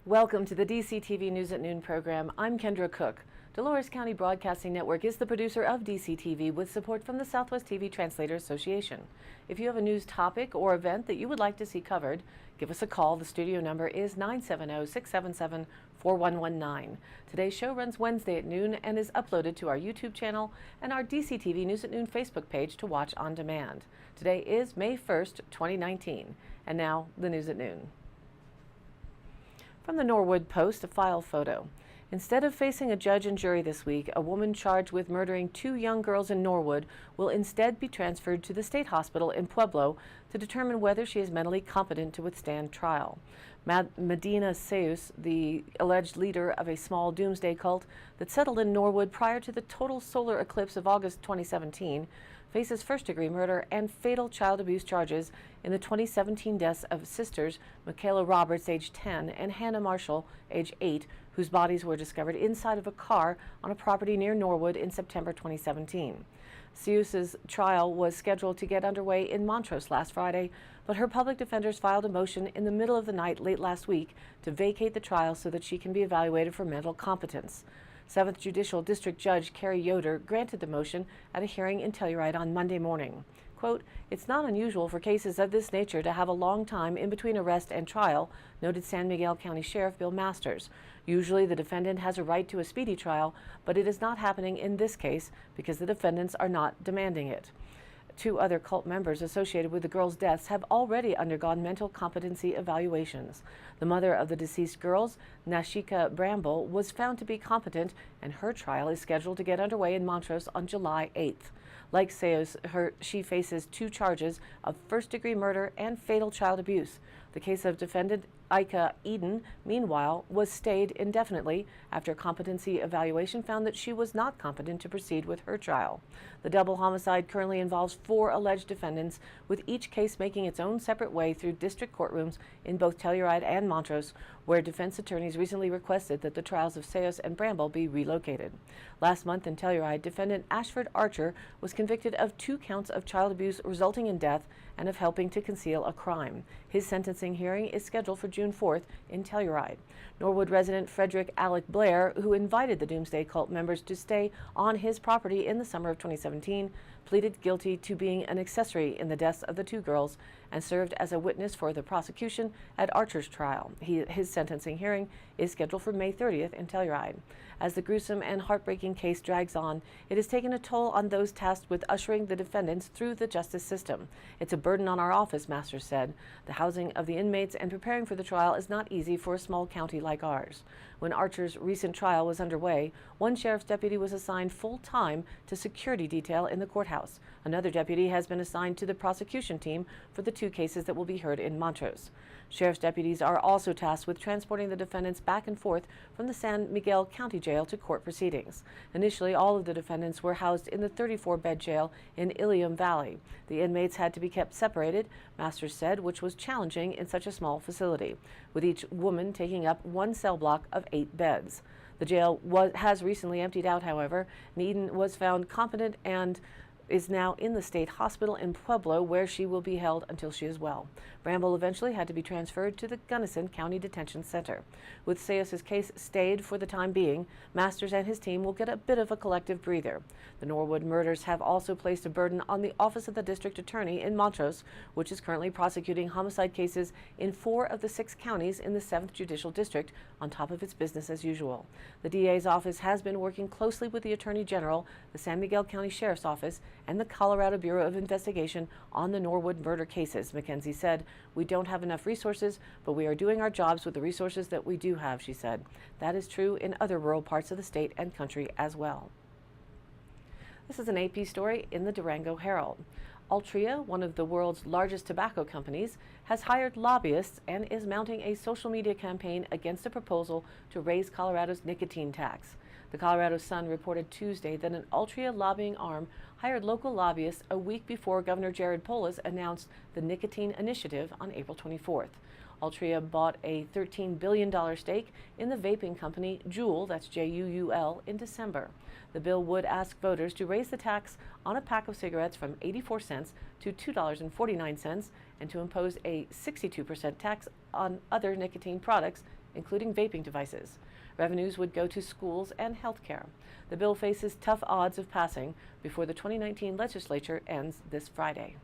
Welcome to the DCTV News at Noon program. I'm Kendra Cook. Dolores County Broadcasting Network is the producer of DCTV with support from the Southwest TV Translator Association. If you have a news topic or event that you would like to see covered, give us a call. The studio number is 970-677-4119. Today's show runs Wednesday at noon and is uploaded to our YouTube channel and our DCTV News at Noon Facebook page to watch on demand. Today is May 1st, 2019. And now, the News at Noon. From the Norwood Post, a file photo. Instead of facing a judge and jury this week, a woman charged with murdering 2 young girls in Norwood will instead be transferred to the state hospital in Pueblo to determine whether she is mentally competent to withstand trial. Medina Seus, the alleged leader of a small doomsday cult that settled in Norwood prior to the total solar eclipse of August 2017, faces first-degree murder and fatal child abuse charges in the 2017 deaths of sisters Michaela Roberts, age 10, and Hannah Marshall, age 8, whose bodies were discovered inside of a car on a property near Norwood in September 2017. Seus's trial was scheduled to get underway in Montrose last Friday, but her public defenders filed a motion in the middle of the night late last week to vacate the trial so that she can be evaluated for mental competence. 7th Judicial District Judge Carrie Yoder granted the motion at a hearing in Telluride on Monday morning. Quote, "It's not unusual for cases of this nature to have a long time in between arrest and trial," noted San Miguel County Sheriff Bill Masters. "Usually the defendant has a right to a speedy trial, but it is not happening in this case because the defendants are not demanding it." 2 other cult members associated with the girls' deaths have already undergone mental competency evaluations. The mother of the deceased girls, Nashika Bramble, was found to be competent, and her trial is scheduled to get underway in Montrose on July 8th. Like Seus, she faces 2 charges of first-degree murder and fatal child abuse. The case of defendant Ika Eden, meanwhile, was stayed indefinitely after a competency evaluation found that she was not competent to proceed with her trial. The double homicide currently involves 4 alleged defendants, with each case making its own separate way through district courtrooms in both Telluride and Montrose, where defense attorneys recently requested that the trials of Seus and Bramble be relocated. Last month in Telluride, defendant Ashford Archer was convicted of 2 counts of child abuse resulting in death and of helping to conceal a crime. His sentencing hearing is scheduled for June 4th in Telluride. Norwood resident Frederick Alec Blair, who invited the Doomsday Cult members to stay on his property in the summer of 2017, pleaded guilty to being an accessory in the deaths of the 2 girls and served as a witness for the prosecution at Archer's trial. His sentencing hearing is scheduled for May 30th in Telluride. As the gruesome and heartbreaking case drags on, it has taken a toll on those tasked with ushering the defendants through the justice system. "It's a burden on our office," Masters said. "The housing of the inmates and preparing for the trial is not easy for a small county like ours." When Archer's recent trial was underway, one sheriff's deputy was assigned full-time to security detail in the courthouse. Another deputy has been assigned to the prosecution team for the 2 cases that will be heard in Montrose. Sheriff's deputies are also tasked with transporting the defendants back and forth from the San Miguel County Jail to court proceedings. Initially, all of the defendants were housed in the 34-bed jail in Ilium Valley. The inmates had to be kept separated, Masters said, which was challenging in such a small facility, with each woman taking up 1 cell block of 8 beds. The jail has recently emptied out, however. Eden was found competent and is now in the state hospital in Pueblo, where she will be held until she is well. Bramble eventually had to be transferred to the Gunnison County Detention Center. With Seus's case stayed for the time being, Masters and his team will get a bit of a collective breather. The Norwood murders have also placed a burden on the Office of the District Attorney in Montrose, which is currently prosecuting homicide cases in 4 of the 6 counties in the 7th Judicial District, on top of its business as usual. The DA's office has been working closely with the Attorney General, the San Miguel County Sheriff's Office, and the Colorado Bureau of Investigation on the Norwood murder cases. McKenzie said, "We don't have enough resources, but we are doing our jobs with the resources that we do have," she said. That is true in other rural parts of the state and country as well. This is an AP story in the Durango Herald. Altria, one of the world's largest tobacco companies, has hired lobbyists and is mounting a social media campaign against a proposal to raise Colorado's nicotine tax. The Colorado Sun reported Tuesday that an Altria lobbying arm hired local lobbyists a week before Governor Jared Polis announced the Nicotine Initiative on April 24th. Altria bought a $13 billion stake in the vaping company Juul, that's Juul, in December. The bill would ask voters to raise the tax on a pack of cigarettes from 84 cents to $2.49 and to impose a 62% tax on other nicotine products, including vaping devices. Revenues would go to schools and healthcare. The bill faces tough odds of passing before the 2019 legislature ends this Friday.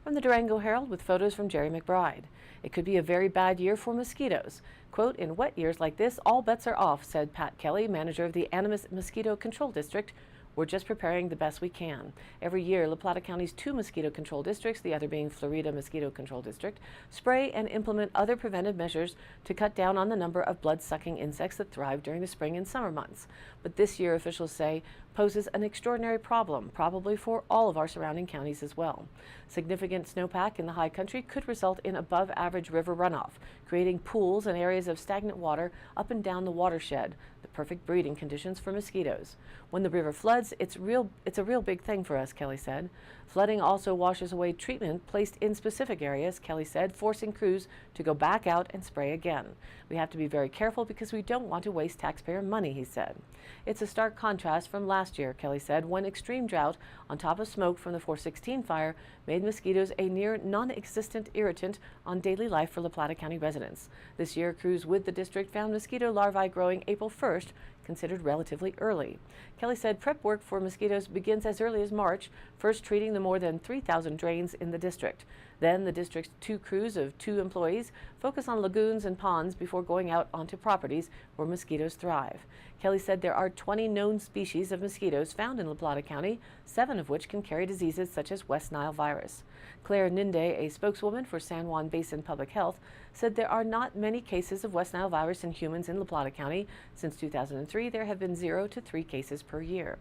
From the Durango Herald with photos from Jerry McBride. It could be a very bad year for mosquitoes. Quote, "In wet years like this, all bets are off," said Pat Kelly, manager of the Animas Mosquito Control District. "We're just preparing the best we can." Every year, La Plata County's 2 mosquito control districts, the other being Florida Mosquito Control District, spray and implement other preventive measures to cut down on the number of blood-sucking insects that thrive during the spring and summer months. But this year, officials say, poses an extraordinary problem, probably for all of our surrounding counties as well. Significant snowpack in the high country could result in above-average river runoff, creating pools and areas of stagnant water up and down the watershed, the perfect breeding conditions for mosquitoes. When the river floods, it's a real big thing for us, Kelly said. Flooding also washes away treatment placed in specific areas, Kelly said, forcing crews to go back out and spray again. "We have to be very careful because we don't want to waste taxpayer money," he said. It's a stark contrast from last year, Kelly said, when extreme drought on top of smoke from the 416 fire made mosquitoes a near non-existent irritant on daily life for La Plata County residents. This year, crews with the district found mosquito larvae growing April 1st, considered relatively early. Kelly said prep work for mosquitoes begins as early as March, first treating the more than 3,000 drains in the district. Then the district's 2 crews of 2 employees focus on lagoons and ponds before going out onto properties where mosquitoes thrive. Kelly said there are 20 known species of mosquitoes found in La Plata County, 7 of which can carry diseases such as West Nile virus. Claire Ninde, a spokeswoman for San Juan Basin Public Health, said there are not many cases of West Nile virus in humans in La Plata County. Since 2003, there have been 0 to 3 cases per year.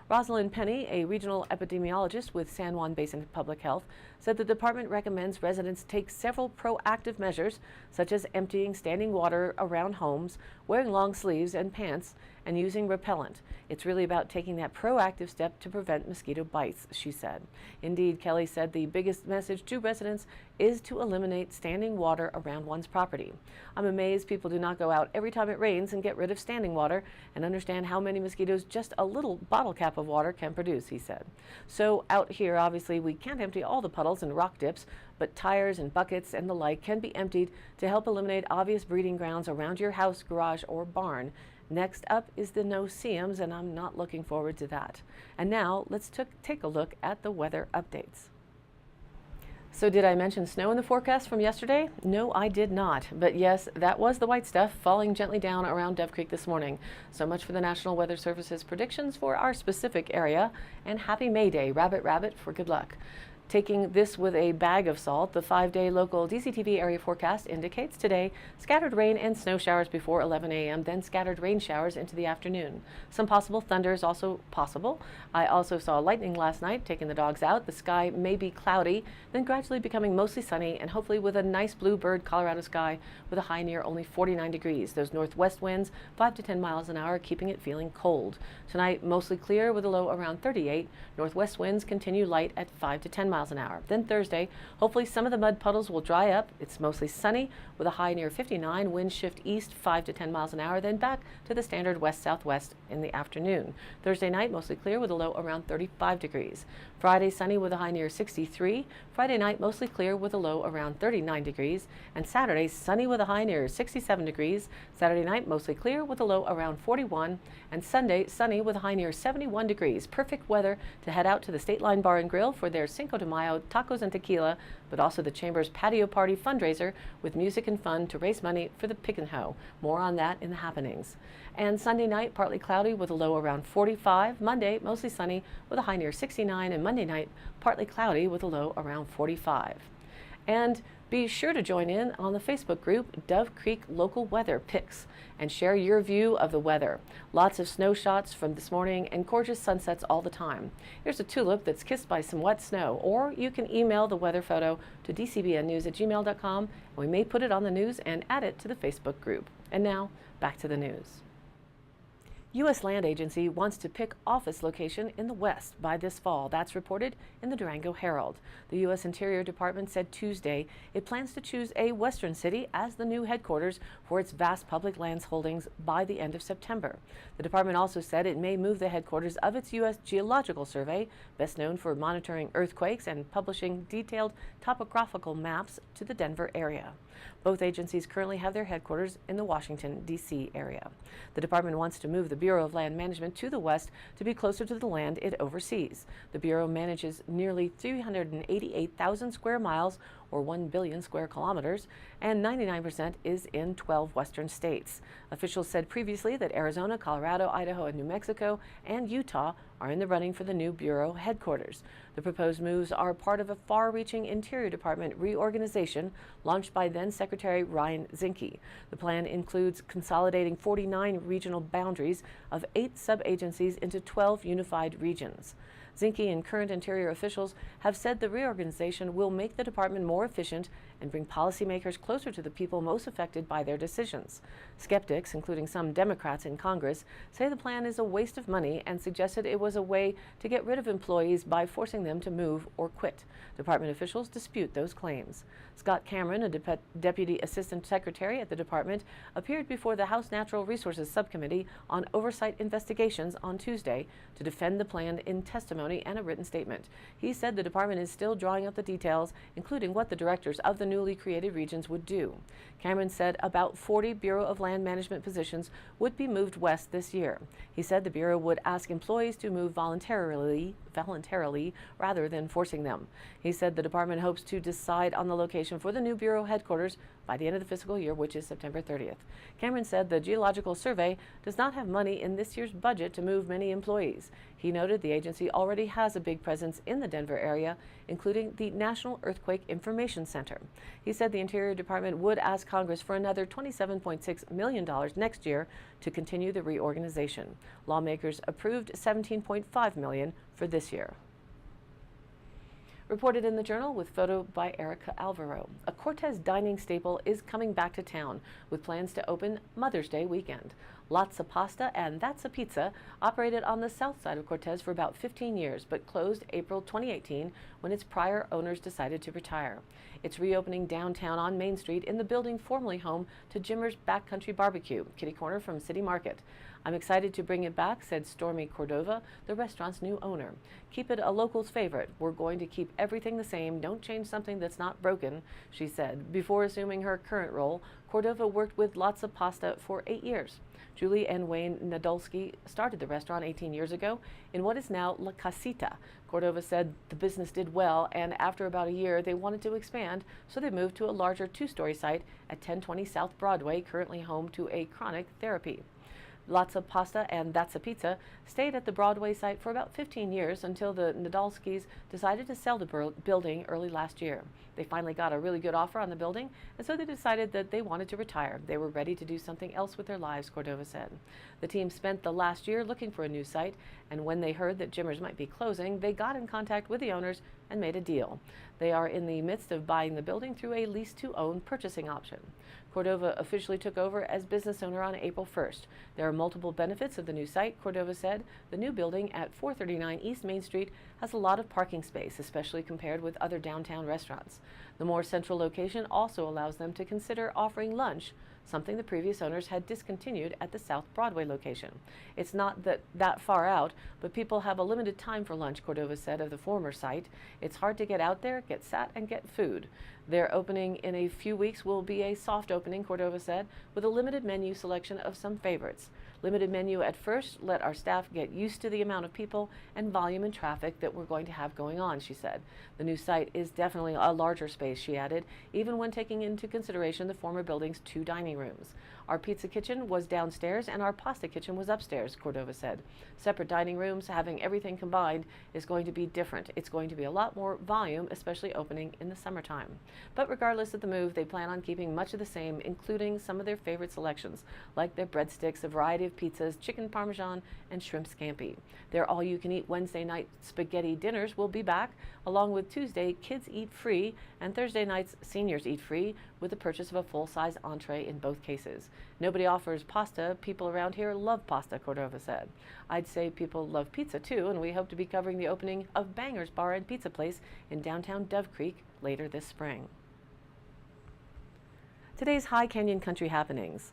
Rosalind Penny, a regional epidemiologist with San Juan Basin Public Health, said the department recommends residents take several proactive measures, such as emptying standing water around homes, wearing long sleeves and pants, and using repellent. It's really about taking that proactive step to prevent mosquito bites, she said. Indeed, Kelly said the biggest message to residents is to eliminate standing water around one's property. "I'm amazed people do not go out every time it rains and get rid of standing water and understand how many mosquitoes just a little bottle cap of water can produce," he said. "So out here, obviously, we can't empty all the puddles and rock dips, but tires and buckets and the like can be emptied to help eliminate obvious breeding grounds around your house, garage, or barn. Next up is the no-see-ums, and I'm not looking forward to that." And now let's take a look at the weather updates. So did I mention snow in the forecast from yesterday? No, I did not. But yes, that was the white stuff falling gently down around Dove Creek this morning. So much for the National Weather Service's predictions for our specific area. And happy May Day, Rabbit Rabbit, for good luck. Taking this with a bag of salt, the 5-day local DCTV area forecast indicates today scattered rain and snow showers before 11 a.m., then scattered rain showers into the afternoon. Some possible thunder is also possible. I also saw lightning last night, taking the dogs out. The sky may be cloudy, then gradually becoming mostly sunny and hopefully with a nice bluebird Colorado sky with a high near only 49 degrees. Those northwest winds 5 to 10 miles an hour, keeping it feeling cold. Tonight, mostly clear with a low around 38. Northwest winds continue light at 5 to 10 miles an hour. Then Thursday, hopefully some of the mud puddles will dry up. It's mostly sunny with a high near 59. Winds shift east 5 to 10 miles an hour, then back to the standard west-southwest in the afternoon. Thursday night, mostly clear with a low around 35 degrees. Friday, sunny with a high near 63. Friday night, mostly clear with a low around 39 degrees. And Saturday, sunny with a high near 67 degrees. Saturday night, mostly clear with a low around 41. And Sunday, sunny with a high near 71 degrees. Perfect weather to head out to the State Line Bar and Grill for their Cinco de Mayo tacos and tequila, but also the Chamber's patio party fundraiser with music and fun to raise money for the Pig and Hoe. More on that in the happenings. And Sunday night, partly cloudy with a low around 45. Monday, mostly sunny with a high near 69. And Monday night, partly cloudy with a low around 45. And be sure to join in on the Facebook group Dove Creek Local Weather Picks and share your view of the weather. Lots of snow shots from this morning and gorgeous sunsets all the time. Here's a tulip that's kissed by some wet snow, or you can email the weather photo to dcbnnews@gmail.com and we may put it on the news and add it to the Facebook group. And now, back to the news. U.S. Land Agency wants to pick office location in the West by this fall. That's reported in the Durango Herald. The U.S. Interior Department said Tuesday it plans to choose a western city as the new headquarters for its vast public lands holdings by the end of September. The department also said it may move the headquarters of its U.S. Geological Survey, best known for monitoring earthquakes and publishing detailed topographical maps, to the Denver area. Both agencies currently have their headquarters in the Washington, D.C. area. The department wants to move the Bureau of Land Management to the west to be closer to the land it oversees. The Bureau manages nearly 388,000 square miles, or 1 billion square kilometers, and 99% is in 12 western states. Officials said previously that Arizona, Colorado, Idaho, and New Mexico and Utah are in the running for the new Bureau headquarters. The proposed moves are part of a far-reaching Interior Department reorganization launched by then-Secretary Ryan Zinke. The plan includes consolidating 49 regional boundaries of 8 sub-agencies into 12 unified regions. Zinke and current Interior officials have said the reorganization will make the department more efficient and bring policymakers closer to the people most affected by their decisions. Skeptics, including some Democrats in Congress, say the plan is a waste of money and suggested it was a way to get rid of employees by forcing them to move or quit. Department officials dispute those claims. Scott Cameron, a Deputy Assistant Secretary at the department, appeared before the House Natural Resources Subcommittee on Oversight Investigations on Tuesday to defend the plan in testimony and a written statement. He said the department is still drawing up the details, including what the directors of the newly created regions would do. Cameron said about 40 Bureau of Land Management positions would be moved west this year. He said the Bureau would ask employees to move voluntarily rather than forcing them. He said the department hopes to decide on the location for the new Bureau headquarters by the end of the fiscal year, which is September 30th. Cameron said the Geological Survey does not have money in this year's budget to move many employees. He noted the agency already has a big presence in the Denver area, including the National Earthquake Information Center. He said the Interior Department would ask Congress for another $27.6 million next year to continue the reorganization. Lawmakers approved $17.5 million for this year. Reported in the Journal with photo by Erica Alvaro. A Cortez dining staple is coming back to town with plans to open Mother's Day weekend. Lots Pasta and That's a Pizza operated on the south side of Cortez for about 15 years, but closed April 2018 when its prior owners decided to retire. It's reopening downtown on Main Street in the building formerly home to Jimmer's Backcountry Barbecue, kitty corner from City Market. I'm excited to bring it back, said Stormy Cordova, the restaurant's new owner. Keep it a local's favorite. We're going to keep everything the same. Don't change something that's not broken, she said. Before assuming her current role, Cordova worked with Lots of Pasta for 8 years. Julie and Wayne Nadolski started the restaurant 18 years ago in what is now La Casita. Cordova said the business did well, and after about a year, they wanted to expand, so they moved to a larger 2-story site at 1020 South Broadway, currently home to a chronic therapy. Lots of Pasta and That's a Pizza stayed at the Broadway site for about 15 years until the Nadolskis decided to sell the building early last year. They finally got a really good offer on the building, and so they decided that they wanted to retire. They were ready to do something else with their lives, Cordova said. The team spent the last year looking for a new site, and when they heard that Jimmer's might be closing, they got in contact with the owners and made a deal. They are in the midst of buying the building through a lease-to-own purchasing option. Cordova officially took over as business owner on April 1st. There are multiple benefits of the new site, Cordova said. The new building at 439 East Main Street has a lot of parking space, especially compared with other downtown restaurants. The more central location also allows them to consider offering lunch, something the previous owners had discontinued at the South Broadway location. It's not that far out, but people have a limited time for lunch, Cordova said of the former site. It's hard to get out there, get sat, and get food. Their opening in a few weeks will be a soft opening, Cordova said, with a limited menu selection of some favorites. Limited menu at first, let our staff get used to the amount of people and volume and traffic that we're going to have going on, she said. The new site is definitely a larger space, she added, even when taking into consideration the former building's 2 dining rooms. Our pizza kitchen was downstairs and our pasta kitchen was upstairs, Cordova said. Separate dining rooms, having everything combined, is going to be different. It's going to be a lot more volume, especially opening in the summertime. But regardless of the move, they plan on keeping much of the same, including some of their favorite selections, like their breadsticks, a variety of pizzas, chicken parmesan, and shrimp scampi. Their all-you-can-eat Wednesday night spaghetti dinners will be back, along with Tuesday Kids Eat Free and Thursday nights Seniors Eat Free, with the purchase of a full-size entree in both cases. Nobody offers pasta. People around here love pasta, Cordova said. I'd say people love pizza too, and we hope to be covering the opening of Banger's Bar and Pizza Place in downtown Dove Creek later this spring. Today's High Canyon Country happenings.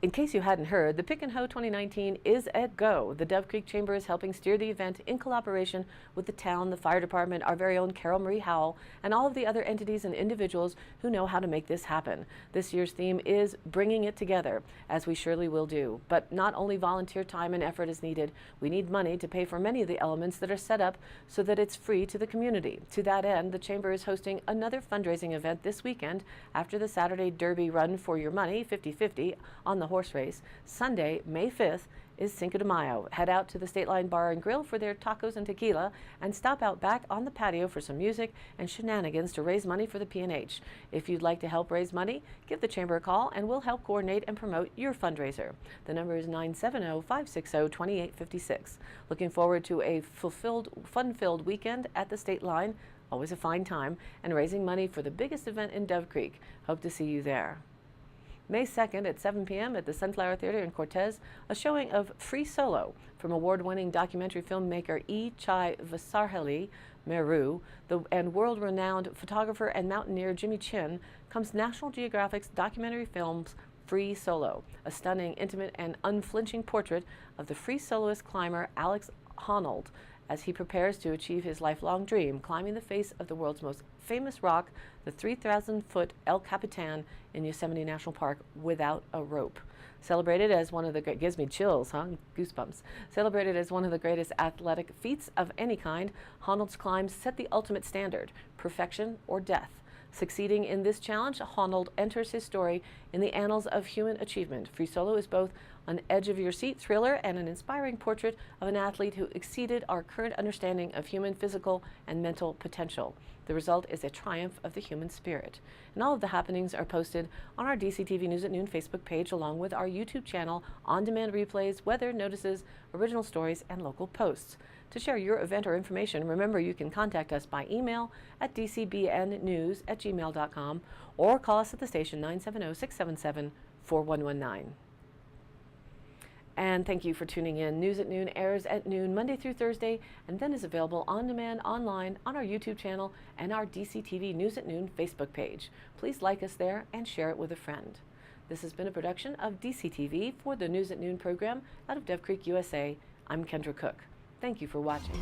In case you hadn't heard, the Pick and Hoe 2019 is a go. The Dove Creek Chamber is helping steer the event in collaboration with the town, the fire department, our very own Carol Marie Howell, and all of the other entities and individuals who know how to make this happen. This year's theme is bringing it together, as we surely will do. But not only volunteer time and effort is needed, we need money to pay for many of the elements that are set up so that it's free to the community. To that end, the Chamber is hosting another fundraising event this weekend after the Saturday Derby Run for Your Money, 50-50, on the horse race. Sunday, May 5th, is Cinco de Mayo. Head out to the State Line Bar and Grill for their tacos and tequila, and stop out back on the patio for some music and shenanigans to raise money for the P&H. If you'd like to help raise money, give the Chamber a call and we'll help coordinate and promote your fundraiser. The number is 970-560-2856. Looking forward to a fun-filled weekend at the State Line. Always a fine time, and raising money for the biggest event in Dove Creek. Hope to see you there. May 2nd at 7 p.m. at the Sunflower Theater in Cortez, a showing of Free Solo from award-winning documentary filmmaker E. Chai Vasarhelyi Meru and world-renowned photographer and mountaineer Jimmy Chin comes National Geographic's documentary films Free Solo, a stunning, intimate, and unflinching portrait of the free soloist climber Alex Honnold as he prepares to achieve his lifelong dream, climbing the face of the world's most famous rock, the 3,000-foot El Capitan in Yosemite National Park, without a rope. Celebrated as one of the gives me chills, goosebumps. Celebrated as one of the greatest athletic feats of any kind, Honnold's climb set the ultimate standard: perfection or death. Succeeding in this challenge, Honnold enters his story in the annals of human achievement. Free Solo is both an edge-of-your-seat thriller and an inspiring portrait of an athlete who exceeded our current understanding of human physical and mental potential. The result is a triumph of the human spirit. And all of the happenings are posted on our DCTV News at Noon Facebook page, along with our YouTube channel, on-demand replays, weather notices, original stories, and local posts. To share your event or information, remember you can contact us by email at dcbnnews@gmail.com or call us at the station 970-677-4119. And thank you for tuning in. News at Noon airs at noon Monday through Thursday, and then is available on demand online on our YouTube channel and our DCTV News at Noon Facebook page. Please like us there and share it with a friend. This has been a production of DCTV for the News at Noon program out of Dove Creek, USA. I'm Kendra Cook. Thank you for watching.